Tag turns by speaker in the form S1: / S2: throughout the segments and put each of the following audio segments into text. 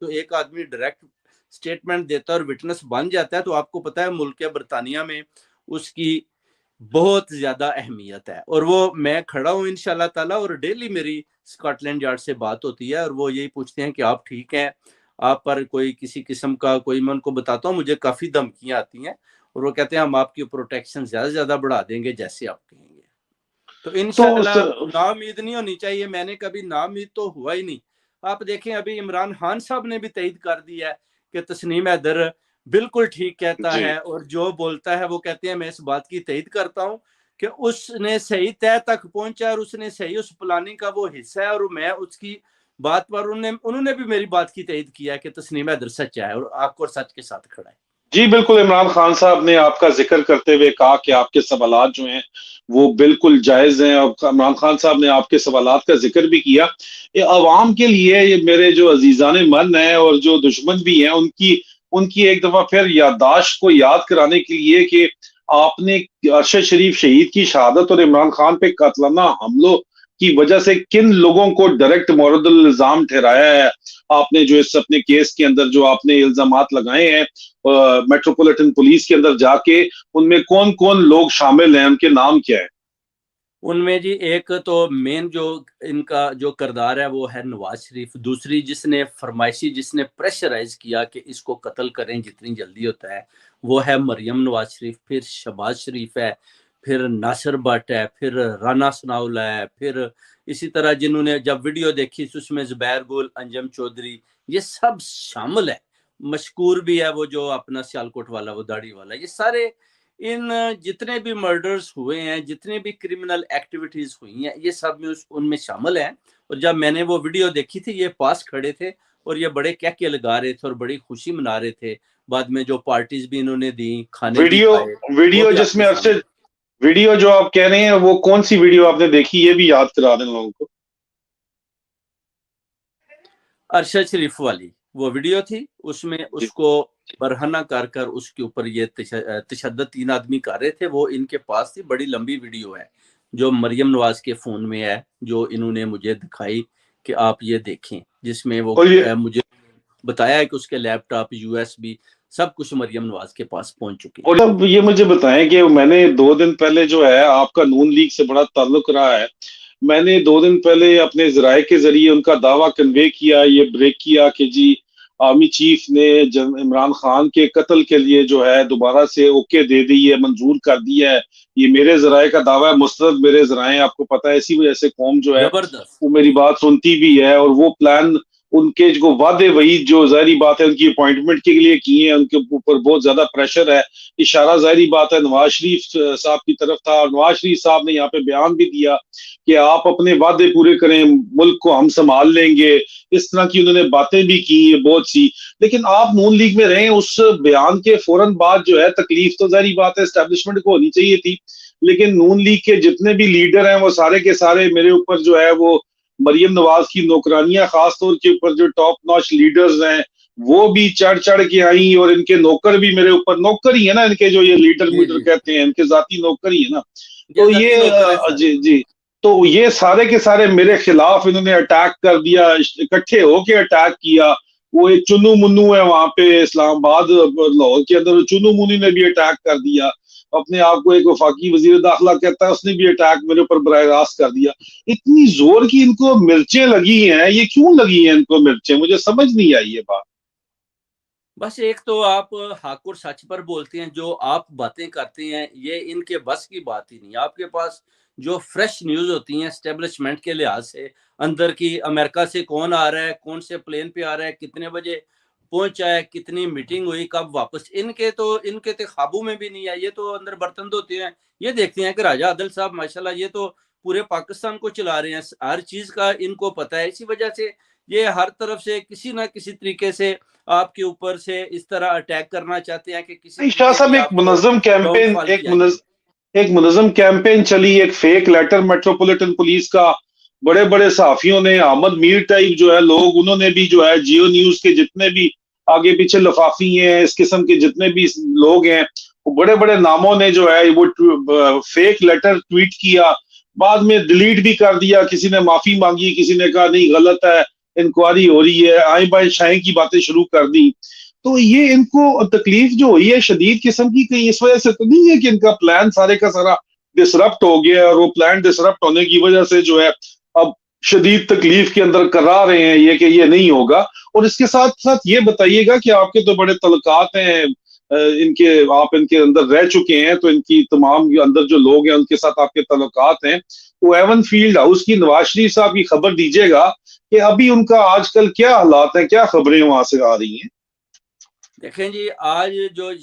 S1: तो एक आदमी डायरेक्ट स्टेटमेंट देता है और विटनेस बन जाता है, तो आपको पता है मुल्क बरतानिया में उसकी बहुत ज्यादा अहमियत है। और वो मैं खड़ा हूँ इंशाल्लाह ताला, और डेली मेरी स्कॉटलैंड यार्ड से बात होती है और वो यही पूछते हैं कि आप ठीक हैं, आप पर कोई किसी किस्म का कोई, मैं उनको बताता हूँ मुझे काफी धमकियां आती हैं, और वो कहते हैं हम आपकी प्रोटेक्शन ज्यादा से ज्यादा बढ़ा देंगे जैसे आप कहेंगे। तो
S2: तो
S1: इंशाल्लाह नाउमीद नहीं होनी चाहिए, मैंने कभी नाउमीद तो हुआ ही नहीं। आप देखें अभी इमरान खान साहब ने भी तईद कर दिया है कि तस्नीम हैदर बिल्कुल ठीक कहता
S2: जी
S1: है, और जो बोलता है वो कहते हैं मैं इस बात की तईद करता हूँ कि उसने सही तय तक पहुंचा और उसने सही उस प्लानिंग का वो हिस्सा है, और मैं उसकी बात पर उन्होंने भी मेरी बात की तईद किया है कि तस्नीम हैदर सच्चा है और आपको सच के साथ खड़ा है।
S2: जी बिल्कुल, इमरान खान साहब ने आपका जिक्र करते हुए कहा कि आपके सवालात जो हैं वो बिल्कुल जायज हैं, और इमरान खान साहब ने आपके सवालात का जिक्र भी किया। ये अवाम के लिए, ये मेरे जो अजीजान मन है और जो दुश्मन भी हैं, उनकी उनकी एक दफा फिर याददाश्त को याद कराने के लिए कि आपने अरशद शरीफ शहीद की शहादत और इमरान खान पे कातलाना हमलों की वजह से किन लोगों को डायरेक्ट मोरदुल इल्जाम ठहराया है। आपने जो इस अपने केस के अंदर जो आपने इल्जामात लगाए हैं मेट्रोपॉलिटन पुलिस के अंदर जाके, उनमें कौन कौन लोग शामिल हैं, उनके नाम क्या है?
S1: उनमें जी एक तो मेन जो इनका जो किरदार है वो है नवाज शरीफ, दूसरी जिसने फरमाइशी, जिसने प्रेशराइज किया कि इसको कत्ल करें जितनी जल्दी होता है, वो है मरियम नवाज शरीफ, फिर शहबाज शरीफ है, फिर नासिर भट्ट है, फिर राना सनाउल्लाह है, फिर इसी तरह जिन्होंने जब वीडियो देखी उसमें जुबैर गुल, अंजम चौधरी, ये सब शामिल है। मशकूर भी है वो जो अपना सियालकोट वाला, वो दाढ़ी वाला, ये सारे इन जितने भी मर्डर्स हुए हैं, जितने भी क्रिमिनल एक्टिविटीज हुई हैं, ये सब में उनमें शामिल हैं। और जब मैंने वो वीडियो देखी थी, ये पास खड़े थे और ये बड़े कहके लगा रहे थे और बड़ी खुशी मना रहे थे। बाद में जो पार्टीज भी इन्होंने दी, खाने भी
S2: वीडियो
S1: खाए, वो
S2: वीडियो
S1: भी आपके
S2: जिसमें
S1: सामने।
S2: अरशद, वीडियो जो आप कह रहे हैं वो कौन सी वीडियो आपने देखी, ये भी याद करा दें लोगों को।
S1: अरशद शरीफ वाली वो वीडियो थी, उसमें
S2: जी
S1: उसको बरहना कर कर उसके ऊपर ये तशद्दुद 3 आदमी कर रहे थे, वो इनके पास थी। बड़ी लंबी वीडियो है जो मरियम नवाज के फोन में है, जो इन्होंने मुझे दिखाई कि आप ये देखें, जिसमें वो
S2: और ये
S1: मुझे बताया है कि उसके लैपटॉप, यूएसबी, सब कुछ मरियम नवाज के पास पहुंच चुके हैं।
S2: और अब ये मुझे बताएं कि मैंने 2 दिन पहले जो है, आपका नून लीग से बड़ा ताल्लुक रहा है, मैंने 2 दिन पहले अपने जराये के जरिए उनका दावा कन्वे किया, ये ब्रेक किया कि जी आर्मी चीफ ने इमरान खान के कत्ल के लिए जो है दोबारा से ओके दे दी है, मंजूर कर दिया है। ये मेरे जराये का दावा है, मुस्तरद मेरे जराये, आपको पता है, इसी वजह से कौम जो है
S1: जबरदस्त।
S2: वो मेरी बात सुनती भी है। और वो प्लान, उनके जो वादे, वही जो जाहिर बात है उनकी अपॉइंटमेंट के लिए किए हैं, उनके ऊपर बहुत ज्यादा प्रेशर है। इशारा जाहिर बात है नवाज शरीफ साहब की तरफ था, और नवाज शरीफ साहब ने यहाँ पे बयान भी दिया कि आप अपने वादे पूरे करें, मुल्क को हम संभाल लेंगे। इस तरह की उन्होंने बातें भी की है बहुत सी। लेकिन आप नून लीग में रहे, उस बयान के फौरन बाद जो है तकलीफ तो जाहिर बात है एस्टेब्लिशमेंट को होनी चाहिए थी, लेकिन नून लीग के जितने भी लीडर हैं वो सारे के सारे मेरे ऊपर जो है वो मरियम नवाज की नौकरानियां, खासतौर के ऊपर जो टॉप नॉच लीडर्स हैं वो भी चढ़ चढ़ के आई, और इनके नौकर भी मेरे ऊपर, नौकर ही है ना इनके, जो ये लीडर
S1: जी
S2: मीडर
S1: जी,
S2: कहते हैं, इनके जाती नौकर ही है ना।
S1: ये
S2: तो
S1: जाती
S2: ये
S1: नौकर है सारे।
S2: जी जी, तो ये सारे के सारे मेरे खिलाफ इन्होंने अटैक कर दिया, इकट्ठे होके अटैक किया। वो एक चुन्नू मुन्नू है वहां पे इस्लामाबाद लाहौर के अंदर, चुन्नू मुन्नू ने भी अटैक कर दिया। अपने आप को एक वफाकी वजीर दाखिला कहता है, उसने भी अटैक मेरे ऊपर बराह रास्त कर दिया। इतनी जोर की इनको मिर्चें लगी हैं, ये क्यों लगी हैं इनको मिर्चें, मुझे समझ नहीं आई ये बात।
S1: बस एक तो आप हक और सच पर बोलते हैं, जो आप बातें करते हैं ये इनके बस की बात ही नहीं। आपके पास जो फ्रेश न्यूज होती हैं एस्टेब्लिशमेंट के लिहाज से, अंदर की, अमेरिका से कौन आ रहा है, कौन से प्लेन पे आ रहा है, कितने बजे पहुंचा है, कितनी मीटिंग हुई, कब वापस, इनके तो काबू में भी नहीं है। ये तो अंदर बर्तन धोते हैं, ये देखते हैं कि राजा आदिल साहब माशाल्लाह ये तो पूरे पाकिस्तान को चला रहे हैं, हर चीज का इनको पता है। इसी वजह से ये हर तरफ से किसी ना किसी तरीके से आपके ऊपर से इस तरह अटैक करना चाहते हैं कि किसी
S2: नहीं, शाह
S1: तरीके
S2: साहब,
S1: की आपको डाउनफॉल किया जाए।
S2: एक मुनज़्ज़म कैंपेन चली, एक फेक लेटर मेट्रोपॉलिटन पुलिस का, बड़े बड़े सहाफियों ने, अहमद मीर टाइप जो है लोग, उन्होंने भी जो है जियो न्यूज के जितने भी आगे पीछे लफाफी हैं, इस किस्म के जितने भी लोग हैं, वो बड़े बड़े नामों ने जो है वो फेक लेटर ट्वीट किया, बाद में डिलीट भी कर दिया। किसी ने माफी मांगी, किसी ने कहा नहीं गलत है, इंक्वायरी हो रही है, आए बाएं शाएं की बातें शुरू कर दी। तो ये इनको तकलीफ जो हुई है शदीद किस्म की, कहीं इस वजह से तो नहीं है कि इनका प्लान सारे का सारा डिसरप्ट हो गया और वो प्लान डिसरप्ट होने की वजह से जो है अब शदीद तकलीफ के अंदर करा रहे हैं ये कि ये नहीं होगा। और इसके साथ साथ ये बताइएगा कि आपके तो बड़े तलकात हैं इनके, आप इनके अंदर रह चुके हैं, तो इनकी तमाम अंदर जो लोग हैं उनके साथ आपके तल्लुकात हैं, तो एवन फील्ड हाउस की नवाज शरीफ साहब की खबर दीजिएगा कि अभी उनका आजकल क्या हालात हैं, क्या खबरें वहां से आ रही हैं।
S1: देखें जी, आज जो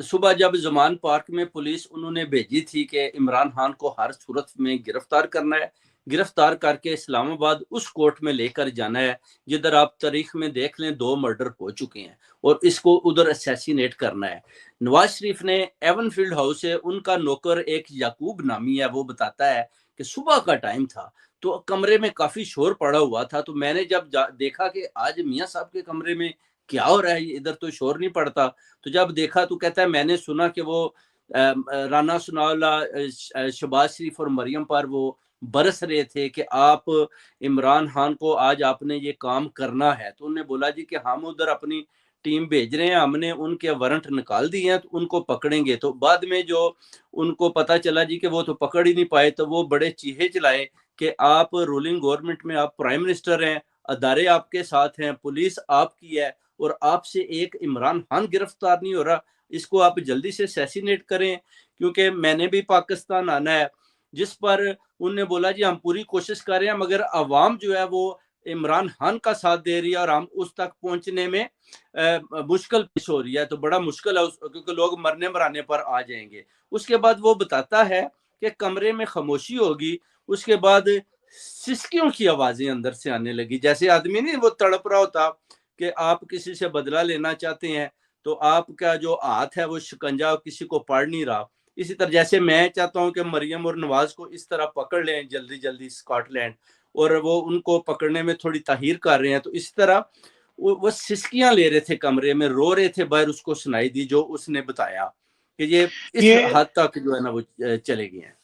S1: सुबह जब जमान पार्क में पुलिस उन्होंने भेजी थी कि इमरान खान को हर सूरत में गिरफ्तार करना है, गिरफ्तार करके इस्लामाबाद उस कोर्ट में लेकर जाना है जिधर आप तारीख में देख लें 2 मर्डर हो चुके हैं और इसको उधर असैसिनेट करना है। नवाज शरीफ ने एवन फील्ड हाउस से उनका नौकर एक याकूब नामी है, वो बताता है कि सुबह का टाइम था तो कमरे में काफी शोर पड़ा हुआ था, तो मैंने जब देखा कि आज मियाँ साहब के कमरे में क्या हो रहा है, इधर तो शोर नहीं पड़ता, तो जब देखा तो कहता है मैंने सुना कि वो राना सनाउल्लाह, शहबाज शरीफ और मरियम पर वो बरस रहे थे कि आप इमरान खान को आज आपने ये काम करना है। तो उन्होंने बोला जी कि हम उधर अपनी टीम भेज रहे हैं, हमने उनके वारंट निकाल दिए हैं, तो उनको पकड़ेंगे। तो बाद में जो उनको पता चला जी कि वो तो पकड़ ही नहीं पाए, तो वो बड़े चीखे चलाए कि आप रूलिंग गवर्नमेंट में, आप प्राइम मिनिस्टर हैं, अदारे आपके साथ हैं, पुलिस आपकी है और आपसे एक इमरान खान गिरफ्तार नहीं हो रहा, इसको आप जल्दी से असैसिनेट करें क्योंकि मैंने भी पाकिस्तान आना है। जिस पर उन्होंने बोला जी हम पूरी कोशिश कर रहे हैं मगर अवाम जो है वो इमरान खान का साथ दे रही है और हम उस तक पहुंचने में मुश्किल पेश हो रही है, तो बड़ा मुश्किल है क्योंकि लोग मरने मराने पर आ जाएंगे। उसके बाद वो बताता है कि कमरे में खामोशी होगी, उसके बाद सिसकियों की आवाजें अंदर से आने लगी, जैसे आदमी नहीं वो तड़प रहा होता कि आप किसी से बदला लेना चाहते हैं तो आपका जो हाथ है वो शिकंजा किसी को पड़ नहीं रहा। इसी तरह जैसे मैं चाहता हूं कि मरियम और नवाज को इस तरह पकड़ लें जल्दी जल्दी स्कॉटलैंड, और वो उनको पकड़ने में थोड़ी ताहीर कर रहे हैं, तो इस तरह वो सिसकियां ले रहे थे, कमरे में रो रहे थे बाहर, उसको सुनाई दी जो उसने बताया कि ये इस हद तक जो है ना वो चले गए हैं।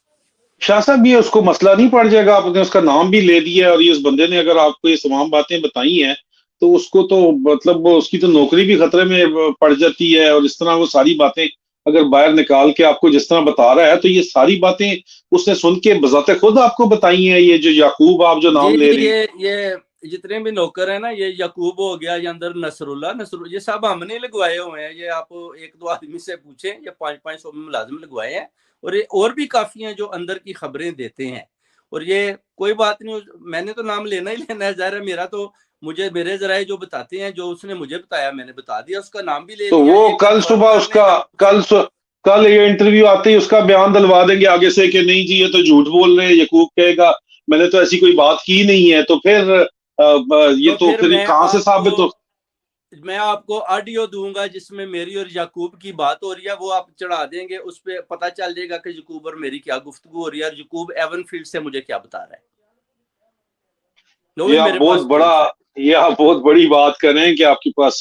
S2: शाह साहब ये उसको मसला नहीं पड़ जाएगा, आपने उसका नाम भी ले दिया और ये उस बंदे ने अगर आपको ये तमाम बातें बताई हैं तो उसको तो मतलब वो उसकी तो नौकरी भी खतरे में पड़ जाती है। और इस तरह वो सारी बातें अगर बाहर निकाल के आपको जिस तरह बता रहा है तो ये सारी बातें उसने सुन के बजाते खुद आपको बताई हैं, ये जो याकूब आप जो नाम ले रहे हैं।
S1: ये जितने भी नौकर है ना, ये याकूब हो गया, ये अंदर नसरुल्ला ये सब हमने लगवाए हुए हैं। ये आप 1-2 आदमी से पूछें, ये 500-500 में मुलाजिम लगवाए हैं और ये और भी काफी हैं जो अंदर की खबरें देते हैं। और ये कोई बात नहीं, मैंने तो नाम लेना ही लेना है, ज़ाहिर है मेरा तो, मुझे मेरे जराए जो बताते हैं, जो उसने मुझे बताया मैंने बता दिया, उसका नाम भी ले
S2: तो
S1: लिया।
S2: वो
S1: ये
S2: कल सुबह उसका कल ये इंटरव्यू आते ही उसका बयान दिलवा देंगे आगे से कि नहीं जी ये तो झूठ बोल रहे हैं, यकूब कहेगा मैंने तो ऐसी कोई बात की नहीं है, तो फिर ये तो फिर कहां से साबित हो।
S1: मैं आपको ऑडियो दूंगा जिसमें मेरी और याकूब की बात हो रही है, वो आप चढ़ा देंगे, उस पर पता चल जाएगा कि याकूब और मेरी क्या गुफ्तगू हो रही है और याकूब एवन फील्ड से मुझे क्या बता रहा है।
S2: ये आप बहुत बड़ा, ये आप बहुत बड़ी बात कर रहे हैं कि आपके पास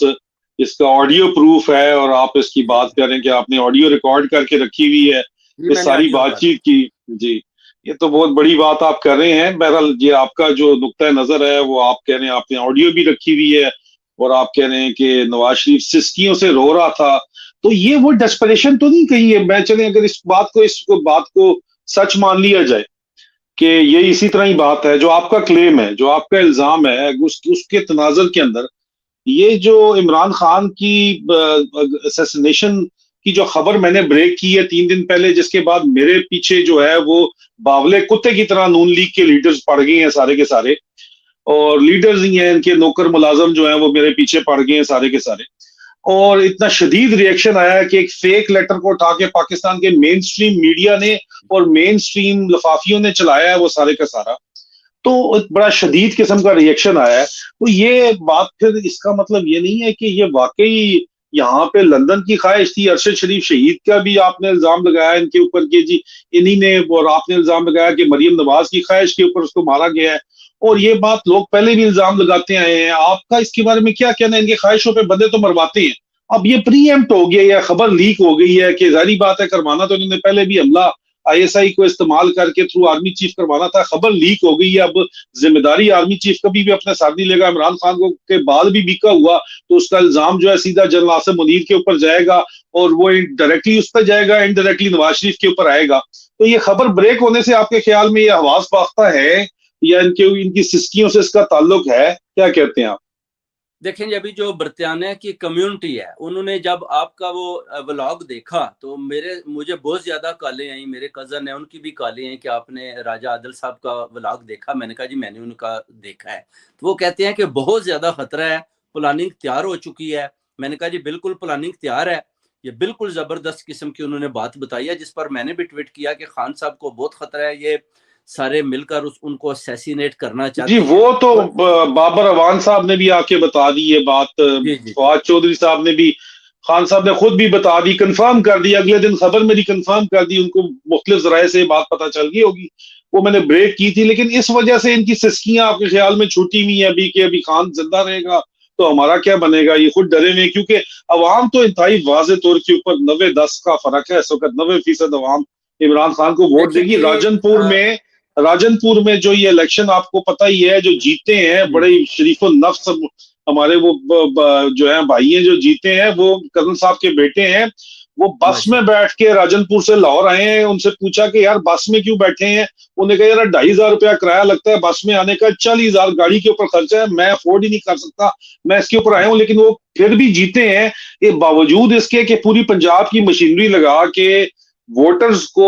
S2: इसका ऑडियो प्रूफ है और आप इसकी बात कर रहे हैं कि आपने ऑडियो रिकॉर्ड करके रखी हुई है इस सारी बातचीत की। जी, ये तो बहुत बड़ी बात आप कर रहे हैं। बहरहाल ये आपका जो नुक्ता नजर है वो आप कह रहे हैं, आपने ऑडियो भी रखी हुई है और आप कह रहे हैं कि नवाज शरीफ सिसकियों से रो रहा था, तो ये वो डेस्परेशन तो नहीं कही है। मैं चले अगर इस बात को सच मान लिया जाए कि ये इसी तरह ही बात है, जो आपका क्लेम है, जो आपका इल्जाम है, उसके तनाजुर के अंदर ये जो इमरान खान की असैसिनेशन की जो खबर मैंने ब्रेक की है 3 दिन पहले, जिसके बाद मेरे पीछे जो है वो बावले कुत्ते की तरह नून लीग के लीडर्स पड़ गए हैं सारे के सारे, और लीडर्स ही हैं इनके नौकर मुलाजम जो हैं वो मेरे पीछे पड़ गए हैं सारे के सारे। और इतना शदीद रिएक्शन आया है कि एक फेक लेटर को उठा के पाकिस्तान के मेन स्ट्रीम मीडिया ने और मेन स्ट्रीम लफाफियों ने चलाया है वो सारे का सारा, तो एक बड़ा शदीद किस्म का रिएक्शन आया है। तो ये बात फिर इसका मतलब ये नहीं है कि ये वाकई यहाँ पे लंदन की ख्वाहिश थी। अरशद शरीफ शहीद का भी आपने इल्जाम लगाया इनके ऊपर कि जी इन्हीं ने, और आपने इल्जाम लगाया कि मरियम नवाज की ख्वाहिश के ऊपर उसको मारा गया है, और ये बात लोग पहले भी इल्जाम लगाते आए हैं। आपका इसके बारे में क्या कहना है? इनकी ख्वाहिशों पे बंदे तो मरवाते हैं, अब ये प्रीएम्प्ट हो गया या खबर लीक हो गई है कि जारी बात है करवाना तो इन्होंने पहले भी हमला ISI को इस्तेमाल करके थ्रू आर्मी चीफ करवाना था। खबर लीक हो गई है, अब जिम्मेदारी आर्मी चीफ कभी भी अपने साथ नहीं लेगा। इमरान खान को के बाद भी बीका हुआ तो उसका इल्जाम जो है सीधा जनरल आसिम मुनीर के ऊपर जाएगा और वो डायरेक्टली उस पर जाएगा, इनडायरेक्टली नवाज शरीफ के ऊपर आएगा। तो ये खबर ब्रेक होने से आपके ख्याल में ये हवास बाख्ता है या इनकी सिस्कियों से इसका ताल्लुक है, क्या कहते हैं आप?
S1: देखें, अभी जो बरतानिया की कम्युनिटी है उन्होंने जब आपका वो व्लॉग देखा तो मुझे बहुत ज्यादा कॉलें आई, मेरे कजन है उनकी भी कॉलें आई कि आपने राजा आदिल साहब का व्लॉग देखा। मैंने कहा जी मैंने उनका देखा है। तो वो कहते हैं कि बहुत ज्यादा खतरा है, प्लानिंग तैयार हो चुकी है। मैंने कहा जी बिल्कुल प्लानिंग तैयार है। ये बिल्कुल जबरदस्त किस्म की उन्होंने बात बताई है, जिस पर मैंने भी ट्वीट किया कि खान साहब को बहुत खतरा है, ये सारे मिलकर उनको असैसिनेट करना चाहते
S2: जी
S1: हैं।
S2: वो तो बाबर अवान साहब ने भी आके बता दी ये बात, फवाद चौधरी साहब ने भी, खान साहब ने खुद भी बता दी, कंफर्म कर दी, अगले दिन खबर मेरी कंफर्म कर दी, उनको मुख्तलिफ जराए से बात पता चल गई होगी, वो मैंने ब्रेक की थी। लेकिन इस वजह से इनकी सिस्कियां आपके ख्याल में छूटी हुई है अभी कि अभी खान जिंदा रहेगा तो हमारा क्या बनेगा, ये खुद डरे हुए, क्योंकि अवाम तो इंतहाई वाज़ेह तौर के ऊपर 90-10 का फर्क है इस वक्त। 90% अवाम इमरान खान को वोट देगी। राजनपुर में जो ये इलेक्शन आपको पता ही है, जो जीते हैं बड़े शरीफो नफ्स हमारे वो जो है भाई हैं जो जीते हैं, वो कर्नल साहब के बेटे हैं। वो बस में बैठ के राजनपुर से लाहौर आए हैं। उनसे पूछा कि यार बस में क्यों बैठे हैं, उन्होंने कहा यार 2,500 किराया लगता है बस में आने का, 40,000 गाड़ी के ऊपर खर्चा है, मैं अफोर्ड ही नहीं कर सकता, मैं इसके ऊपर आया हूँ। लेकिन वो फिर भी जीते हैं, ये बावजूद इसके कि पूरी पंजाब की मशीनरी लगा के वोटर्स को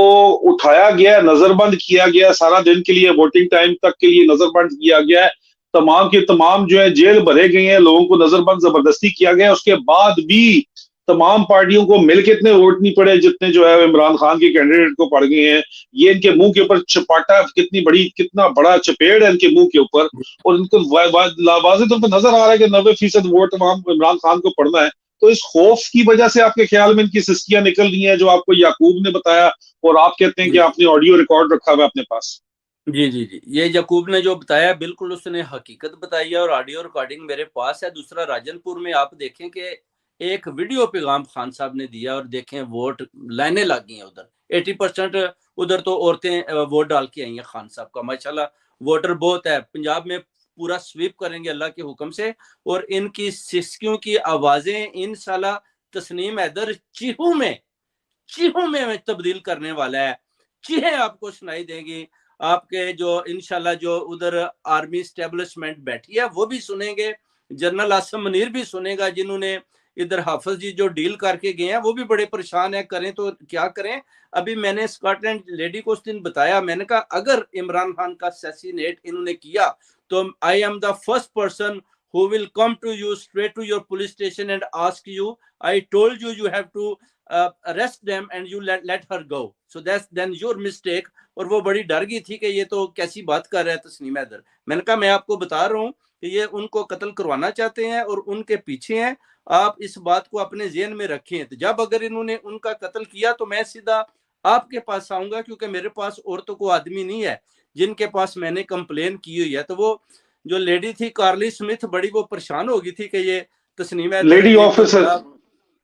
S2: उठाया गया, नजरबंद किया गया, सारा दिन के लिए वोटिंग टाइम तक के लिए नजरबंद किया गया है। तमाम के तमाम जो है जेल भरे गए हैं, लोगों को नजरबंद जबरदस्ती किया गया। उसके बाद भी तमाम पार्टियों को मिलकर इतने वोट नहीं पड़े जितने जो है इमरान खान के कैंडिडेट को पड़ गए हैं। ये इनके मुंह के ऊपर चपाटा, कितना बड़ा चपेड़ है इनके मुंह के ऊपर, और इनको वाज़ेह तौर पर नजर आ रहा है कि 90% वोट इमरान खान को पड़ना है। तो इस खौफ की वजह से आपके ख्याल में इनकी सिस्कियां निकल रही हैं, जो आपको याकूब ने बताया, और आप कहते हैं कि आपने ऑडियो रिकॉर्ड रखा हुआ अपने पास?
S1: जी जी जी, ये याकूब ने जो बताया बिल्कुल उसने हकीकत बताई है और ऑडियो रिकॉर्डिंग मेरे पास है। दूसरा, राजनपुर में आप देखें कि एक वीडियो पैगाम खान साहब ने दिया और देखें वोट लाइनें लग गई हैं उधर। 80% उधर तो औरतें वोट डाल के आई हैं खान साहब का। माशाल्लाह वोटर बहुत है। पंजाब में पूरा स्वीप करेंगे अल्लाह के हुक्म से। और इनकी सिस्कियों की आवाजें इंशाल्लाह तस्नीम हैदर चीहू में तब्दील करने वाला है। चीहें आपको सुनाई देंगी। आपके जो इंशाल्लाह जो उधर आर्मी एस्टेब्लिशमेंट बैठी है वो भी सुनेंगे, जनरल आसिम मुनीर भी सुनेगा, जिन्होंने इधर हाफिज जी जो डील करके गए हैं वो भी बड़े परेशान है, करें तो क्या करें। अभी मैंने स्कॉटलैंड लेडी को उस दिन बताया, मैंने कहा अगर इमरान खान का असैसिनेट इन्होंने किया तो I am the first person who will come to you straight to your police station and ask you, I told you you have to arrest them and you let her go, so that's then your mistake। और वो बड़ी डर गई थी कि ये तो कैसी बात कर रहा है तस्नीम हैदर। मैंने कहा मैं आपको बता रहा हूँ कि ये उनको कत्ल करवाना चाहते हैं और उनके पीछे हैं, आप इस बात को अपने ज़हन में रखें। तो जब अगर इन्होंने उनका कत्ल किया तो मैं सीधा आपके पास आऊंगा, क्योंकि मेरे पास और तो कोई आदमी नहीं है जिनके पास मैंने कंप्लेन की हुई है। तो वो जो लेडी थी कार्ली स्मिथ, बड़ी वो परेशान हो गई थी कि ये तस्नीम हैदर
S2: लेडी ऑफिसर,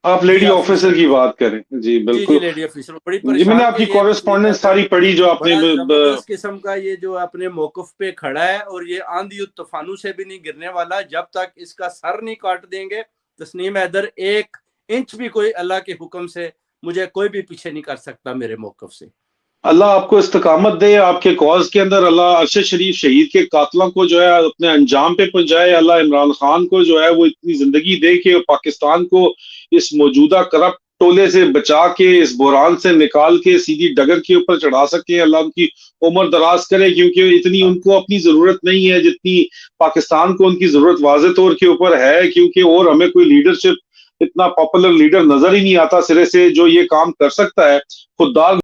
S2: आप लेडी ऑफिसर की बात करें? जी बिल्कुल,
S1: जी लेडी ऑफिसर बड़ी
S2: जी
S1: परेशान।
S2: मैंने आपकी कॉरेस्पॉन्डेंस सारी पढ़ी जो आपने
S1: इस किस्म का ये जो अपने मौकफ पे खड़ा है और ये आंधी तूफानों से भी नहीं गिरने वाला जब तक इसका सर नहीं काट देंगे। तस्नीम हैदर 1 इंच भी कोई अल्लाह के हुक्म से मुझे कोई भी पीछे नहीं कर सकता मेरे मौकफ से।
S2: अल्लाह आपको इस्तकामत दे, आपके कॉज के अंदर अल्लाह अरशद शरीफ शहीद के कातलों को जो है अपने अंजाम पे पहुंचाए। अल्लाह इमरान खान को जो है वो इतनी जिंदगी दे के पाकिस्तान को इस मौजूदा करप्ट टोले से बचा के, इस बुहरान से निकाल के सीधी डगर के ऊपर चढ़ा सके। अल्लाह उनकी उम्र दराज करे, क्योंकि इतनी उनको अपनी जरूरत नहीं है जितनी पाकिस्तान को उनकी जरूरत वाज़ेह तौर के ऊपर है। क्योंकि और हमें कोई लीडरशिप, इतना पॉपुलर लीडर नजर ही नहीं आता सिरे से जो ये काम कर सकता है। खुददार